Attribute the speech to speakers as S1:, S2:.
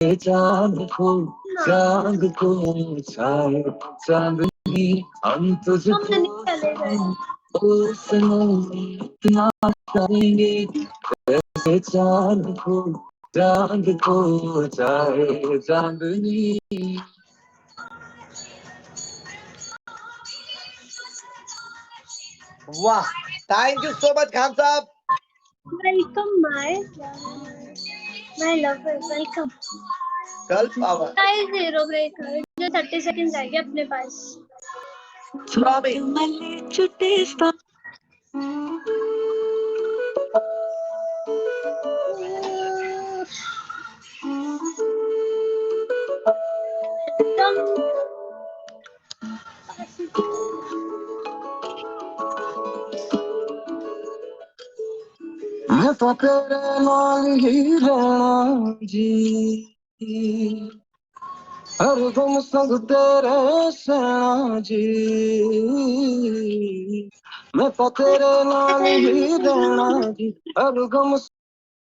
S1: चांद को छाए चांदनी हम तुझको ओ सनम इतना करेंगे कैसे चांद को छाए चांदनी।
S2: वाह, thank you so much Khan sahab.
S3: Welcome my lover, welcome.
S2: Girl power.
S3: Guys 0 break है, जो 30 सेकंड रह गए अपने पास।
S1: मैं तो तेरे नाल ही रहना जी, हर गम संग तेरे सहना जी। मैं तो तेरे नाल ही रहना जी, हर गम